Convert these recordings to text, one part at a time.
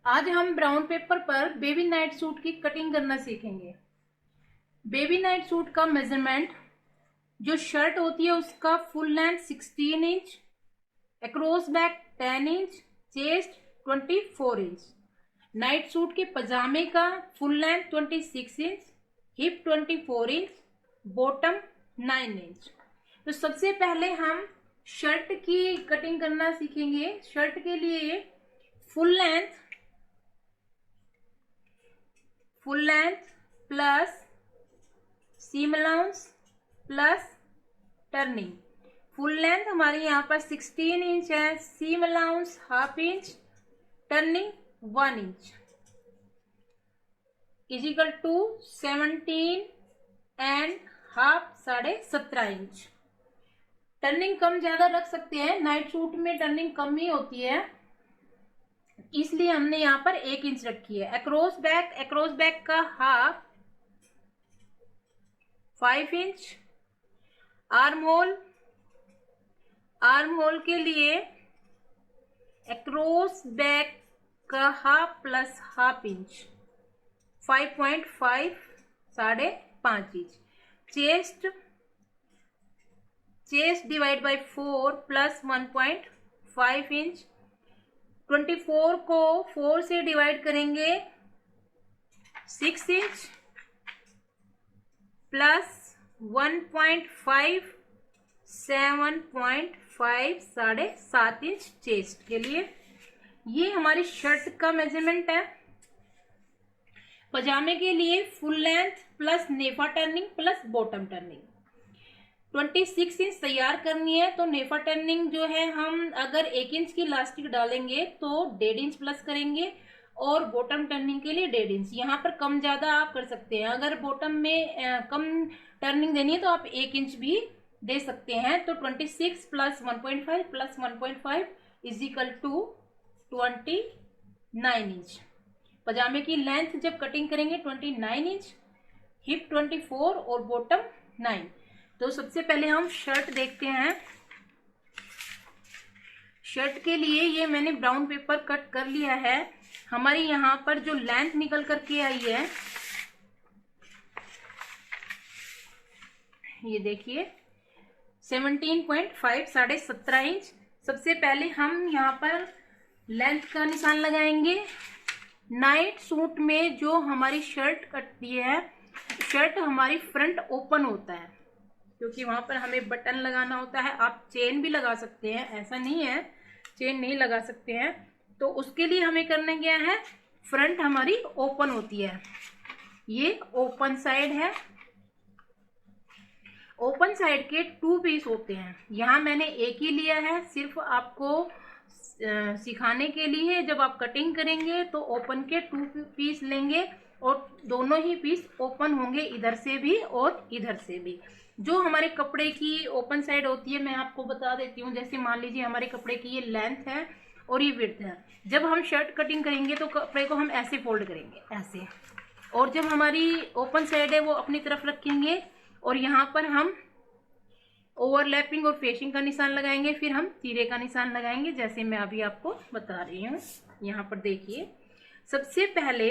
आज हम brown paper पर बेबी नाइट सूट की कटिंग करना सीखेंगे। बेबी नाइट सूट का मेजरमेंट, जो शर्ट होती है उसका full length 16 inch, across back 10 inch, chest 24 inch. Night suit के पजामे का full length 26 inch, hip 24 inch, bottom 9 inch. तो सबसे पहले हम शर्ट की कटिंग करना सीखेंगे। शर्ट के लिए full length plus seam allowance plus turning. Full length हमारी यहाँ पर 16 इंच है, seam allowance half inch, turning 1 inch is equal to 17 and half 17.5 inch. Turning कम ज्यादा रख सकते हैं, नाइट सूट में टर्निंग कम ही होती है, इसलिए हमने यहाँ पर 1 इंच रखी है। अक्रॉस बैक का हाफ 5 इंच। आर्म होल के लिए अक्रॉस बैक का half plus half inch 5.5 5.5 inch. Chest divide bye 4 plus 1.5 inch. 24 को 4 से डिवाइड करेंगे 6 इंच प्लस 1.5 7.5 7.5 इंच चेस्ट के लिए। ये हमारी शर्ट का मेजरमेंट है। पजामे के लिए फुल लेंथ प्लस नेफा turning plus bottom turning 26 inch तैयार करनी है। तो नेफा टर्निंग जो है, हम अगर 1 इंच की इलास्टिक डालेंगे तो 1.5 इंच प्लस करेंगे, और बॉटम टर्निंग के लिए 1.5 इंच। यहाँ पर कम ज्यादा आप कर सकते हैं। अगर बॉटम में कम टर्निंग देनी है तो आप 1 इंच भी दे सकते हैं। तो 26 plus 1.5 plus 1.5 is equal to 29 inch. पजामे की लेंथ जब कटिंग करेंगे 29 इंच, हिप 24 और बॉटम 9। तो सबसे पहले हम शर्ट देखते हैं। शर्ट के लिए ये मैंने ब्राउन पेपर कट कर लिया है। हमारी यहाँ पर जो लेंथ निकल करके आई है, ये देखिए 17.5 17.5 इंच। सबसे पहले हम यहाँ पर लेंथ का निशान लगाएंगे। नाइट सूट में जो हमारी शर्ट कटती है, शर्ट हमारी फ्रंट ओपन होता है, क्योंकि वहां पर हमें बटन लगाना होता है। आप चेन भी लगा सकते हैं, ऐसा नहीं है चेन नहीं लगा सकते हैं। तो उसके लिए हमें करना क्या है, फ्रंट हमारी ओपन होती है। ये ओपन साइड है। ओपन साइड के 2 पीस होते हैं। यहाँ मैंने एक ही लिया है, सिर्फ आपको सिखाने के लिए। जब आप कटिंग करेंगे तो ओपन के 2 पीस लेंगे, और दोनों ही पीस ओपन होंगे, इधर से भी और इधर से भी। जो हमारे कपड़े की ओपन साइड होती है, मैं आपको बता देती हूँ। जैसे मान लीजिए हमारे कपड़े की ये लेंथ है और ये विड्थ है। जब हम शर्ट कटिंग करेंगे तो कपड़े को हम ऐसे फोल्ड करेंगे, ऐसे। और जब हमारी ओपन साइड है वो अपनी तरफ रखेंगे, और यहाँ पर हम ओवरलैपिंग और फेसिंग का निशान लगाएंगे, फिर हम तीरे का निशान लगाएंगे, जैसे मैं अभी आपको बता रही हूँ। यहाँ पर देखिए, सबसे पहले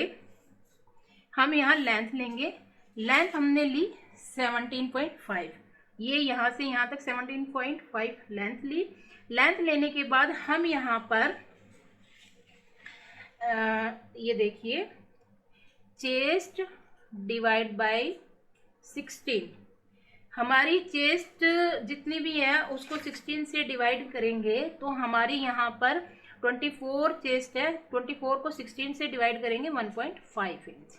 हम यहाँ लेंथ लेंगे। लेंथ हमने ली 17.5। ये यहाँ से यहाँ तक 17.5 लेंथ ली। लेंथ लेने के बाद हम यहाँ पर ये देखिए, चेस्ट डिवाइड बाय 16। हमारी चेस्ट जितनी भी है उसको 16 से डिवाइड करेंगे, तो हमारी यहाँ पर 24 चेस्ट है। 24 को 16 से डिवाइड करेंगे 1.5 इंच।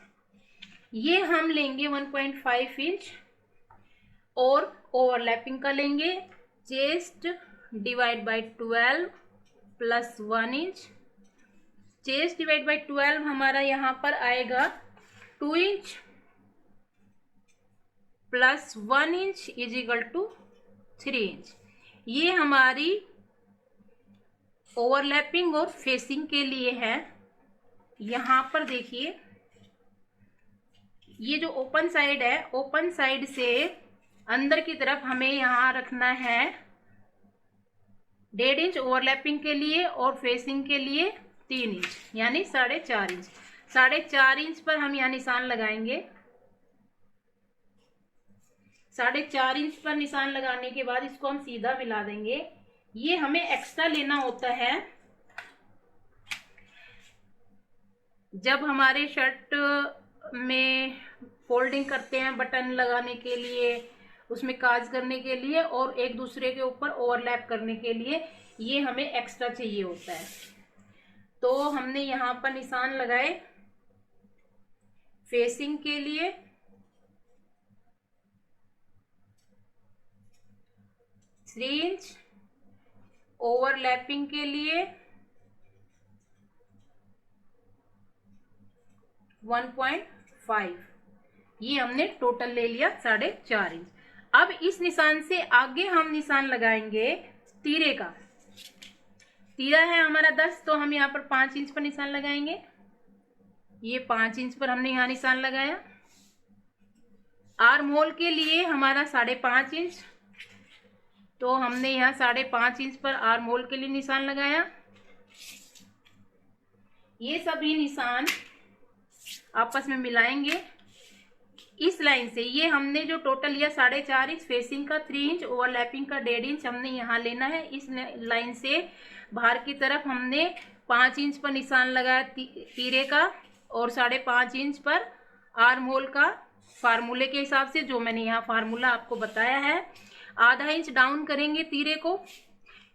ये हम लेंगे 1.5 इंच, और ओवरलैपिंग का लेंगे। Chest divide by 12 plus 1 inch. Chest divide by 12 हमारा यहाँ पर आएगा 2 inch plus 1 inch is equal to 3 inch. ये हमारी ओवरलैपिंग और फेसिंग के लिए है। यहाँ पर देखिए, ये जो ओपन साइड है, ओपन साइड से अंदर की तरफ हमें यहाँ रखना है 1.5 इंच ओवरलैपिंग के लिए, और फेसिंग के लिए 3 इंच यानी 4.5 इंच। 4.5 इंच पर हम यहाँ निशान लगाएंगे। 4.5 इंच पर निशान लगाने के बाद इसको हम सीधा मिला देंगे। ये हमें एक्स्ट्रा लेना होता है जब हमारे शर्ट में फोल्डिंग करते हैं बटन लगाने के लिए, उसमें काज करने के लिए और एक दूसरे के ऊपर ओवरलैप करने के लिए, ये हमें एक्स्ट्रा चाहिए होता है। तो हमने यहाँ पर निशान लगाए फेसिंग के लिए, थ्री इंच, ओवरलैपिंग के लिए 1.5। ये हमने टोटल ले लिया 4.5 इंच। अब इस निशान से आगे हम निशान लगाएंगे तीरे का। तीरा है हमारा 10, तो हम यहाँ पर 5 इंच पर निशान लगाएंगे। ये 5 इंच पर हमने यहाँ निशान लगाया। आर्म होल के लिए हमारा 5.5 इंच, तो हमने यहाँ 5.5 इंच पर आर्म होल के लिए निशान लगाया। ये सभी निशान आपस में मिलाएंगे इस लाइन से। ये हमने जो टोटल लिया 4.5 इंच फेसिंग का, 3 इंच ओवरलैपिंग का 1.5 इंच हमने यहाँ लेना है। इस लाइन से बाहर की तरफ हमने 5 इंच पर निशान लगाया तीरे का और 5.5 इंच पर आर्म होल का, फार्मूले के हिसाब से जो मैंने यहाँ फार्मूला आपको बताया है। आधा इंच डाउन करेंगे तीरे को।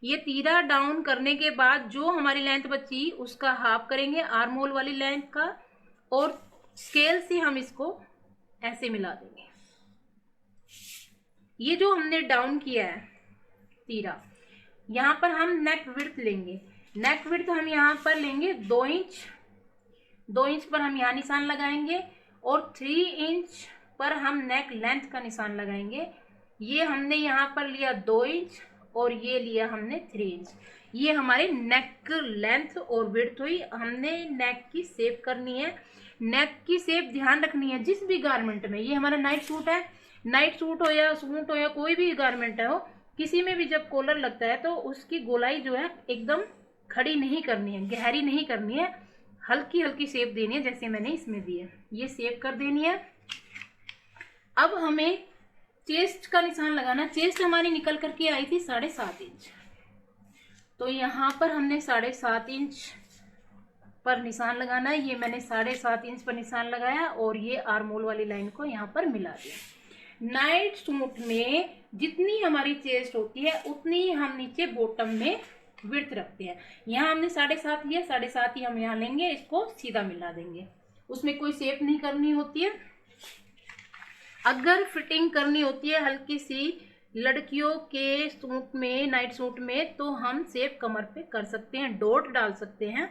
ये तीरा डाउन करने के बाद जो हमारी लेंथ बची उसका हाफ करेंगे आर्म होल वाली लेंथ का और स्केल से हम इसको ऐसे मिला देंगे। ये जो हमने डाउन किया है तीरा, यहाँ पर हम नेक विड्थ लेंगे। नेक विड्थ हम यहाँ पर लेंगे 2 इंच। 2 इंच पर हम यहाँ निशान लगाएंगे और 3 इंच पर हम नेक लेंथ का निशान लगाएंगे। ये हमने यहाँ पर लिया 2 इंच और ये लिया हमने 3 इंच। ये हमारे नेक लेंथ और विड्थ हुई। हमने नेक की शेप करनी है। नेक की शेप ध्यान रखनी है जिस भी गारमेंट में। ये हमारा नाइट सूट है, नाइट सूट हो या सूट हो या कोई भी गारमेंट है हो, किसी में भी जब कॉलर लगता है तो उसकी गोलाई जो है एकदम खड़ी नहीं करनी है, गहरी नहीं करनी है, हल्की हल्की शेप देनी है जैसे मैंने इसमें दी है। ये शेप कर देनी है। अब हमें चेस्ट का निशान लगाना। चेस्ट हमारी निकल करके आई थी 7.5 इंच, तो यहाँ पर हमने 7.5 इंच पर निशान लगाना है। ये मैंने 7.5 इंच पर निशान लगाया और ये आर्म होल वाली लाइन को यहाँ पर मिला दिया। नाइट सूट में जितनी हमारी चेस्ट होती है उतनी ही हम नीचे बॉटम में विड्थ रखते हैं। यहाँ हमने 7.5 लिया, 7.5 ही हम यहाँ लेंगे, इसको सीधा मिला देंगे। उसमें कोई शेप नहीं करनी होती है। अगर फिटिंग करनी होती है हल्की सी लड़कियों के सूट में, नाइट सूट में, तो हम शेप कमर पे कर सकते हैं, डॉट डाल सकते हैं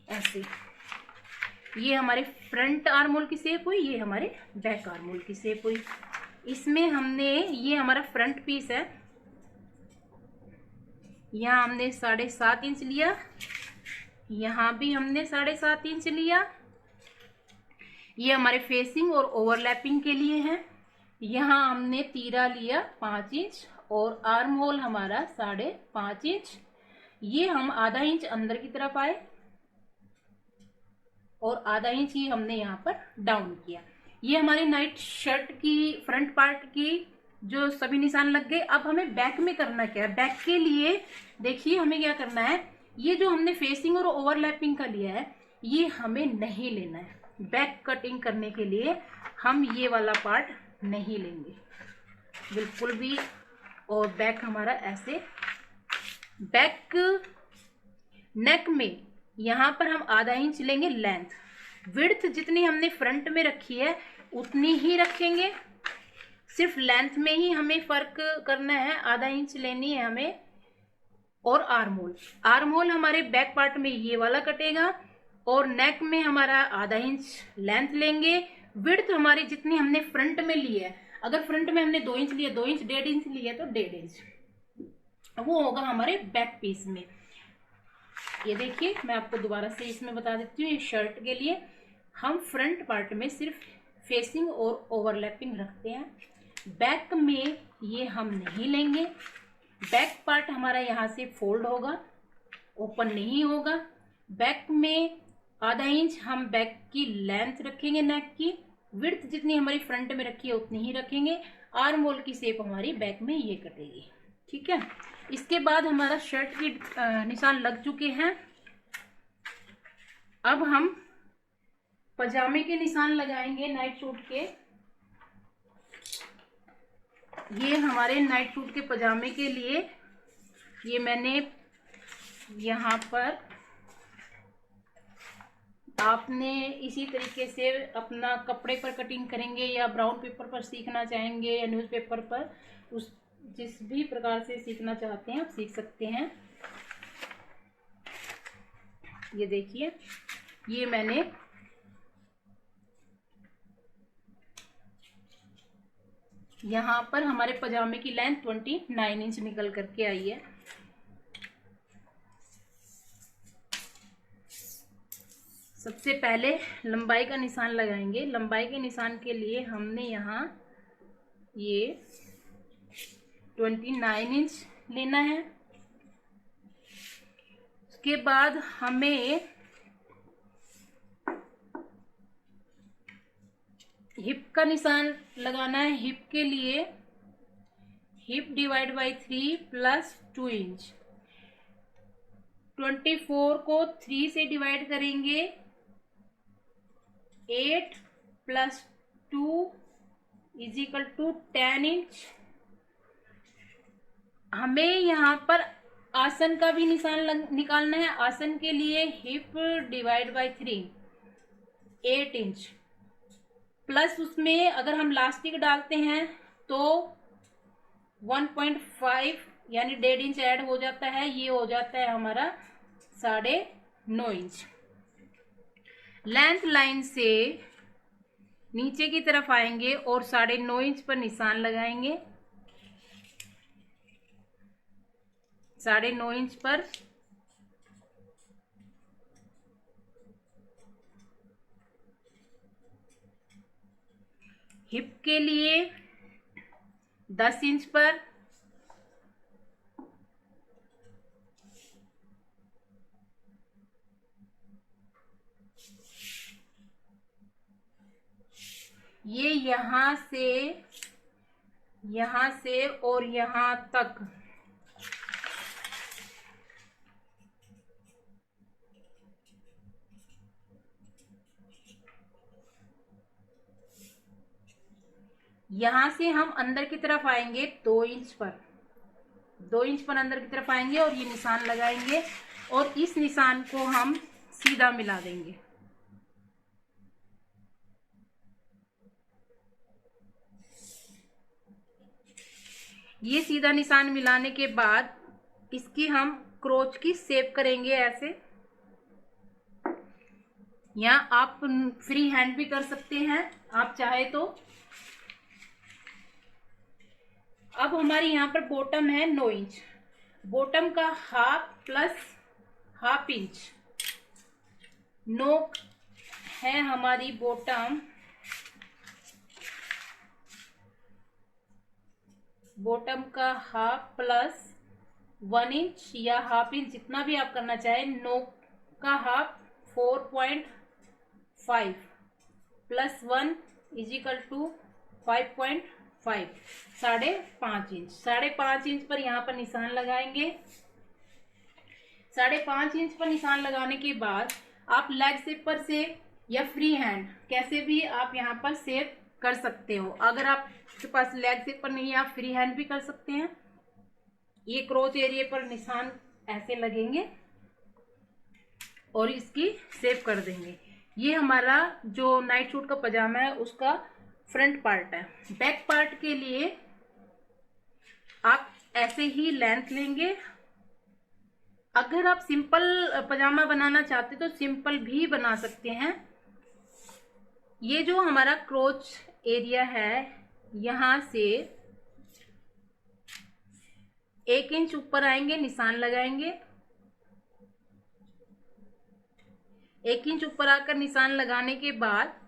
ऐसे। ये हमारे फ्रंट आर्म होल की शेप हुई, ये हमारे बैक आर्म होल की शेप हुई। इसमें हमने, ये हमारा फ्रंट पीस है, यहाँ हमने 7.5 इंच लिया, यहाँ भी हमने 7.5 इंच लिया। ये हमारे फेसिंग और ओवरलैपिंग के लिए है। यहाँ हमने तीरा लिया 5 इंच और आर्म होल हमारा 5.5 इंच। ये हम आधा इंच अंदर की तरफ आए और आधा इंच ही हमने यहाँ पर डाउन किया। ये हमारी नाइट शर्ट की फ्रंट पार्ट की जो सभी निशान लग गए। अब हमें बैक में करना क्या है। बैक के लिए देखिए हमें क्या करना है, ये जो हमने फेसिंग और ओवरलैपिंग का लिया है ये हमें नहीं लेना है। बैक कटिंग करने के लिए हम ये वाला पार्ट नहीं लेंगे बिल्कुल भी। और बैक हमारा ऐसे, बैक नेक में यहाँ पर हम आधा इंच लेंगे लेंथ। विड्थ जितनी हमने फ्रंट में रखी है उतनी ही रखेंगे, सिर्फ लेंथ में ही हमें फर्क करना है, आधा इंच लेनी है हमें। और आर्म होल, आर्म होल हमारे बैक पार्ट में ये वाला कटेगा और नेक में हमारा आधा इंच लेंथ लेंगे। विड्थ हमारी जितनी हमने फ्रंट में ली है, अगर फ्रंट में हमने 2 इंच लिया, 2 इंच 1.5 इंच लिया तो 1.5 इंच वो होगा हमारे बैक पीस में। ये देखिए मैं आपको दोबारा से इसमें बता देती हूँ। ये शर्ट के लिए हम फ्रंट पार्ट में सिर्फ फेसिंग और ओवरलैपिंग रखते हैं, बैक में ये हम नहीं लेंगे। बैक पार्ट हमारा यहाँ से फोल्ड होगा ओपन नहीं होगा। बैक में आधा इंच हम बैक की लेंथ रखेंगे, नेक की विड्थ जितनी हमारी फ्रंट में रखी है उतनी ही रखेंगे। आर्म होल की शेप हमारी बैक में ये कटेगी, ठीक है। इसके बाद हमारा शर्ट की निशान लग चुके हैं। अब हम पजामे के निशान लगाएंगे नाइट सूट के। ये हमारे नाइट सूट के पजामे के लिए ये मैंने यहाँ पर, आपने इसी तरीके से अपना कपड़े पर कटिंग करेंगे या ब्राउन पेपर पर सीखना चाहेंगे या न्यूज़पेपर पर, उस जिस भी प्रकार से सीखना चाहते हैं आप सीख सकते हैं। ये देखिए, ये मैंने यहाँ पर हमारे पजामे की लेंथ 29 इंच निकल करके आई है। सबसे पहले लंबाई का निशान लगाएंगे। लंबाई के निशान के लिए हमने यहाँ ये 29 इंच लेना है। उसके बाद हमें हिप का निशान लगाना है। हिप के लिए hip divide by 3 plus 2 inch. 24 को 3 से डिवाइड करेंगे, 8 plus 2 is equal to 10 inch. हमें यहाँ पर आसन का भी निशान निकालना है। आसन के लिए hip divide by 3 8 inch plus उसमें अगर हम लास्टिक डालते हैं तो 1.5 यानी 1.5 इंच ऐड हो जाता है। ये हो जाता है हमारा 9.5 इंच। लेंथ लाइन से नीचे की तरफ आएंगे और 9.5 इंच पर निशान लगाएंगे। 9.5 इंच पर हिप के लिए 10 इंच पर ये यहाँ से और यहाँ तक यहाँ से हम अंदर की तरफ आएंगे 2 इंच पर। 2 इंच पर अंदर की तरफ आएंगे और ये निशान लगाएंगे और इस निशान को हम सीधा मिला देंगे। ये सीधा निशान मिलाने के बाद इसकी हम क्रोच की शेप करेंगे ऐसे, या आप फ्री हैंड भी कर सकते हैं आप चाहे तो। अब हमारी यहाँ पर बॉटम है 9 इंच। बॉटम का हाफ प्लस हाफ इंच नोक है हमारी बॉटम। बॉटम का हाफ प्लस 1 इंच या हाफ इंच जितना भी आप करना चाहें। नोक का half 4.5 plus 1 is equal to 5.5, 5.5 inch. 5.5 inch पर यहाँ पर निशान लगाएंगे। 5.5 इंच पर निशान लगाने के बाद आप लेग शेप पर से या फ्री हैंड कैसे भी आप यहाँ पर शेप कर सकते हो। अगर आपके पास लेग शेप पर नहीं है आप फ्री हैंड भी कर सकते हैं। ये क्रोच एरिया पर निशान ऐसे लगेंगे और इसकी शेप कर देंगे। ये हमारा जो नाइट सूट का पजामा है उसका फ्रंट पार्ट है। बैक पार्ट के लिए आप ऐसे ही लेंथ लेंगे। अगर आप सिंपल पजामा बनाना चाहते तो सिंपल भी बना सकते हैं। ये जो हमारा क्रोच एरिया है यहाँ से 1 इंच ऊपर आएंगे, निशान लगाएंगे। 1 इंच ऊपर आकर निशान लगाने के बाद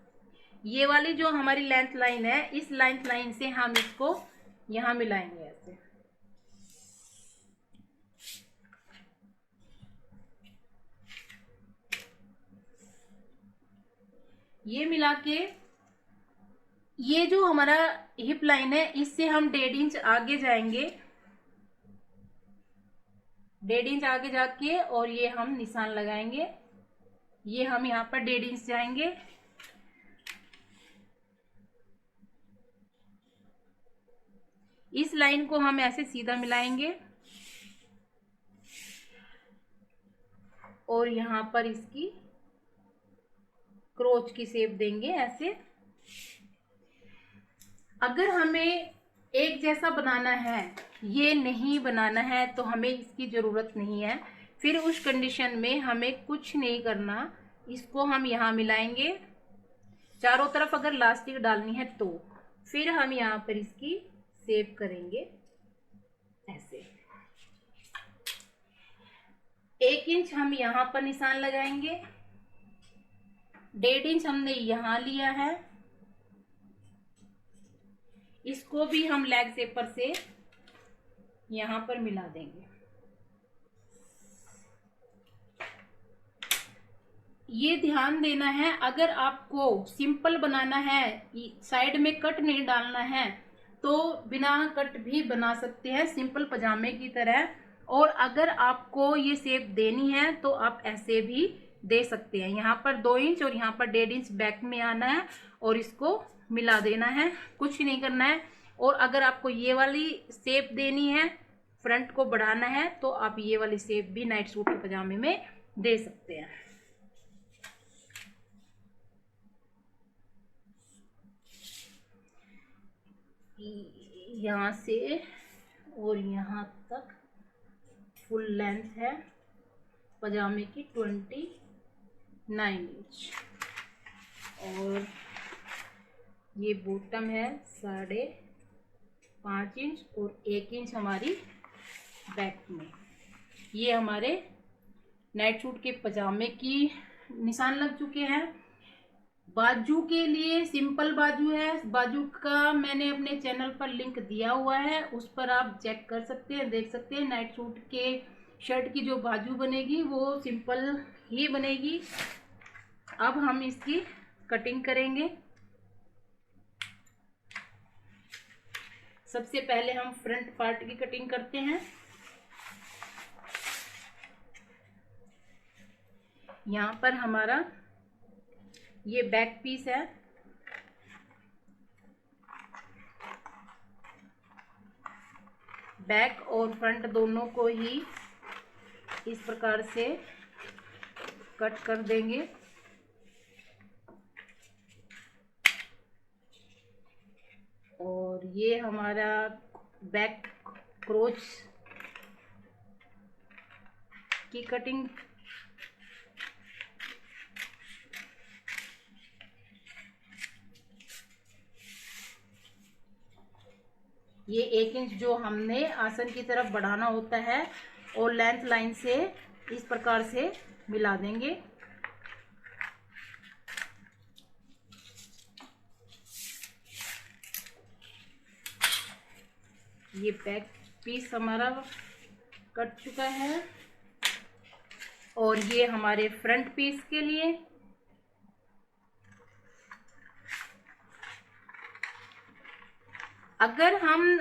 ये वाली जो हमारी लेंथ लाइन है इस लेंथ लाइन से हम इसको यहाँ मिलाएंगे ऐसे। ये मिला के ये जो हमारा हिप लाइन है इससे हम 1.5 इंच आगे जाएंगे, 1.5 इंच आगे जाके और ये हम निशान लगाएंगे। ये हम यहाँ पर 1.5 इंच जाएंगे। इस लाइन को हम ऐसे सीधा मिलाएंगे और यहाँ पर इसकी क्रोच की शेप देंगे ऐसे। अगर हमें एक जैसा बनाना है, ये नहीं बनाना है, तो हमें इसकी ज़रूरत नहीं है। फिर उस कंडीशन में हमें कुछ नहीं करना, इसको हम यहाँ मिलाएंगे। चारों तरफ अगर लास्टिक डालनी है तो फिर हम यहाँ पर इसकी शेप करेंगे ऐसे। 1 इंच हम यहाँ पर निशान लगाएंगे, 1.5 इंच हमने यहाँ लिया है, इसको भी हम लेग शेपर से यहाँ पर मिला देंगे। ये ध्यान देना है, अगर आपको सिंपल बनाना है, साइड में कट नहीं डालना है, तो बिना कट भी बना सकते हैं सिंपल पजामे की तरह। और अगर आपको ये शेप देनी है तो आप ऐसे भी दे सकते हैं। यहाँ पर 2 इंच और यहाँ पर 1.5 इंच बैक में आना है और इसको मिला देना है, कुछ नहीं करना है। और अगर आपको ये वाली शेप देनी है, फ्रंट को बढ़ाना है, तो आप ये वाली शेप भी नाइट सूट के पजामे में दे सकते हैं। यहाँ से और यहाँ तक फुल लेंथ है पजामे की 29 इंच और ये बॉटम है 5.5 इंच और 1 इंच हमारी बैक में। ये हमारे नाइट सूट के पजामे की निशान लग चुके हैं। बाजू के लिए सिंपल बाजू है, बाजू का मैंने अपने चैनल पर लिंक दिया हुआ है, उस पर आप चेक कर सकते हैं, देख सकते हैं। नाइट सूट के शर्ट की जो बाजू बनेगी वो सिंपल ही बनेगी। अब हम इसकी कटिंग करेंगे। सबसे पहले हम फ्रंट पार्ट की कटिंग करते हैं। यहाँ पर हमारा ये बैक पीस है, बैक और फ्रंट दोनों को ही इस प्रकार से कट कर देंगे। और ये हमारा बैक क्रोच की कटिंग। ये 1 इंच जो हमने आसन की तरफ बढ़ाना होता है और लेंथ लाइन से इस प्रकार से मिला देंगे। ये बैक पीस हमारा कट चुका है और ये हमारे फ्रंट पीस के लिए। अगर हम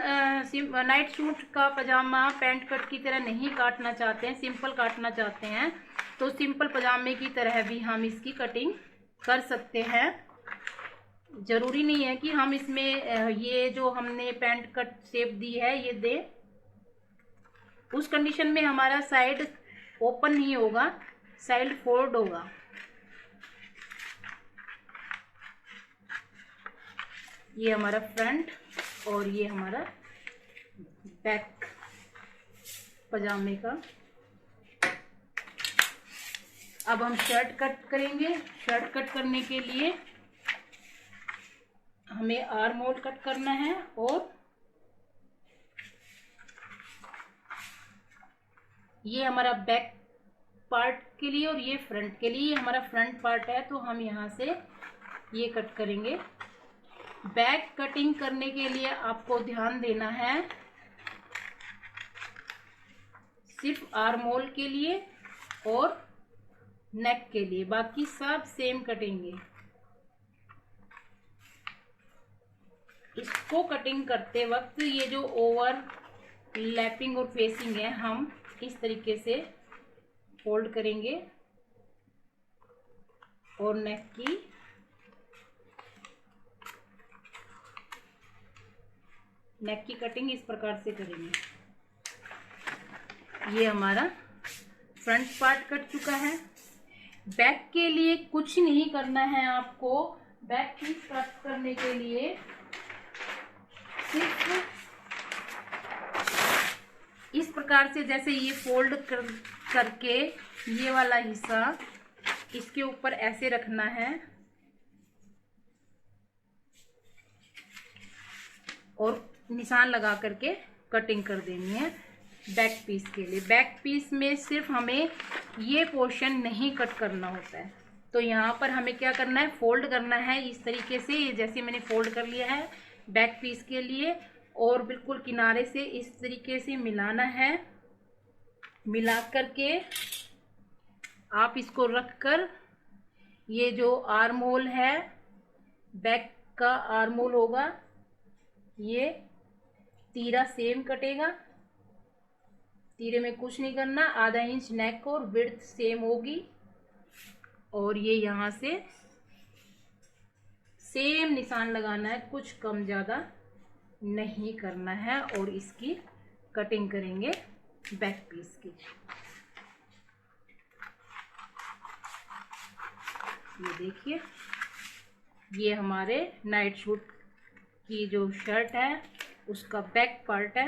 नाइट सूट का पजामा पैंट कट की तरह नहीं काटना चाहते हैं, सिंपल काटना चाहते हैं, तो सिंपल पजामे की तरह भी हम इसकी कटिंग कर सकते हैं। ज़रूरी नहीं है कि हम इसमें ये जो हमने पैंट कट शेप दी है ये दें। उस कंडीशन में हमारा साइड ओपन नहीं होगा, साइड फोल्ड होगा। ये हमारा फ्रंट और ये हमारा बैक पजामे का। अब हम शर्ट कट करेंगे। शर्ट कट करने के लिए हमें आर्म होल कट करना है और ये हमारा बैक पार्ट के लिए और ये फ्रंट के लिए। ये हमारा फ्रंट पार्ट है तो हम यहाँ से ये कट करेंगे। बैक कटिंग करने के लिए आपको ध्यान देना है सिर्फ आर्म होल के लिए और नेक के लिए, बाकी सब सेम कटेंगे। इसको कटिंग करते वक्त ये जो ओवर लैपिंग और फेसिंग है, हम इस तरीके से फोल्ड करेंगे और नेक की कटिंग इस प्रकार से करेंगे। ये हमारा फ्रंट पार्ट कट चुका है। बैक के लिए कुछ नहीं करना है आपको। बैक पीस कट करने के लिए सिर्फ इस प्रकार से, जैसे ये फोल्ड करके ये वाला हिस्सा इसके ऊपर ऐसे रखना है और निशान लगा करके कटिंग कर देनी है बैक पीस के लिए। बैक पीस में सिर्फ हमें ये पोर्शन नहीं कट करना होता है। तो यहाँ पर हमें क्या करना है, फोल्ड करना है इस तरीके से, जैसे मैंने फोल्ड कर लिया है बैक पीस के लिए, और बिल्कुल किनारे से इस तरीके से मिलाना है। मिला करके आप इसको रख कर, ये जो आर्म होल है, बैक का आर्म होल होगा, ये तीरा सेम कटेगा। तीरे में कुछ नहीं करना, आधा इंच नेक और विड्थ सेम होगी, और ये यहाँ से सेम निशान लगाना है, कुछ कम ज़्यादा नहीं करना है, और इसकी कटिंग करेंगे बैक पीस की। ये देखिए, ये हमारे नाइट सूट की जो शर्ट है उसका बैक पार्ट है।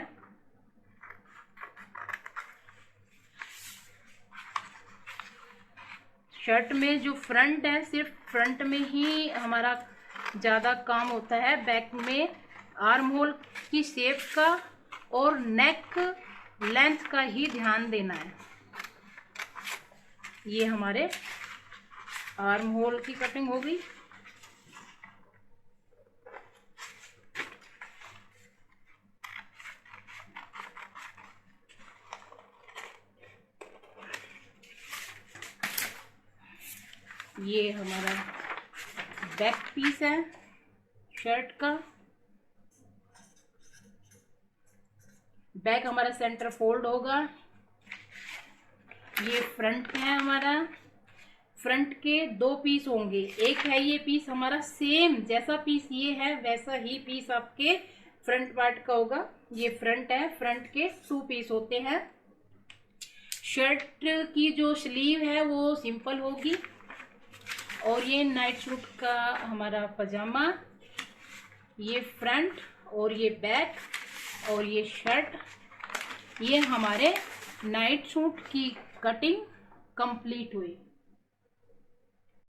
शर्ट में जो फ्रंट है, सिर्फ फ्रंट में ही हमारा ज़्यादा काम होता है। बैक में आर्म होल की शेप का और नेक लेंथ का ही ध्यान देना है। ये हमारे आर्म होल की कटिंग हो गई। ये हमारा बैक पीस है शर्ट का। बैक हमारा सेंटर फोल्ड होगा। ये फ्रंट है हमारा। फ्रंट के दो पीस होंगे। एक है ये पीस हमारा, सेम जैसा पीस ये है वैसा ही पीस आपके फ्रंट पार्ट का होगा। ये फ्रंट है, फ्रंट के 2 पीस होते हैं। शर्ट की जो स्लीव है वो सिंपल होगी, और ये नाइट सूट का हमारा पजामा, ये फ्रंट और ये बैक और ये शर्ट, ये हमारे नाइट सूट की कटिंग कंप्लीट हुई।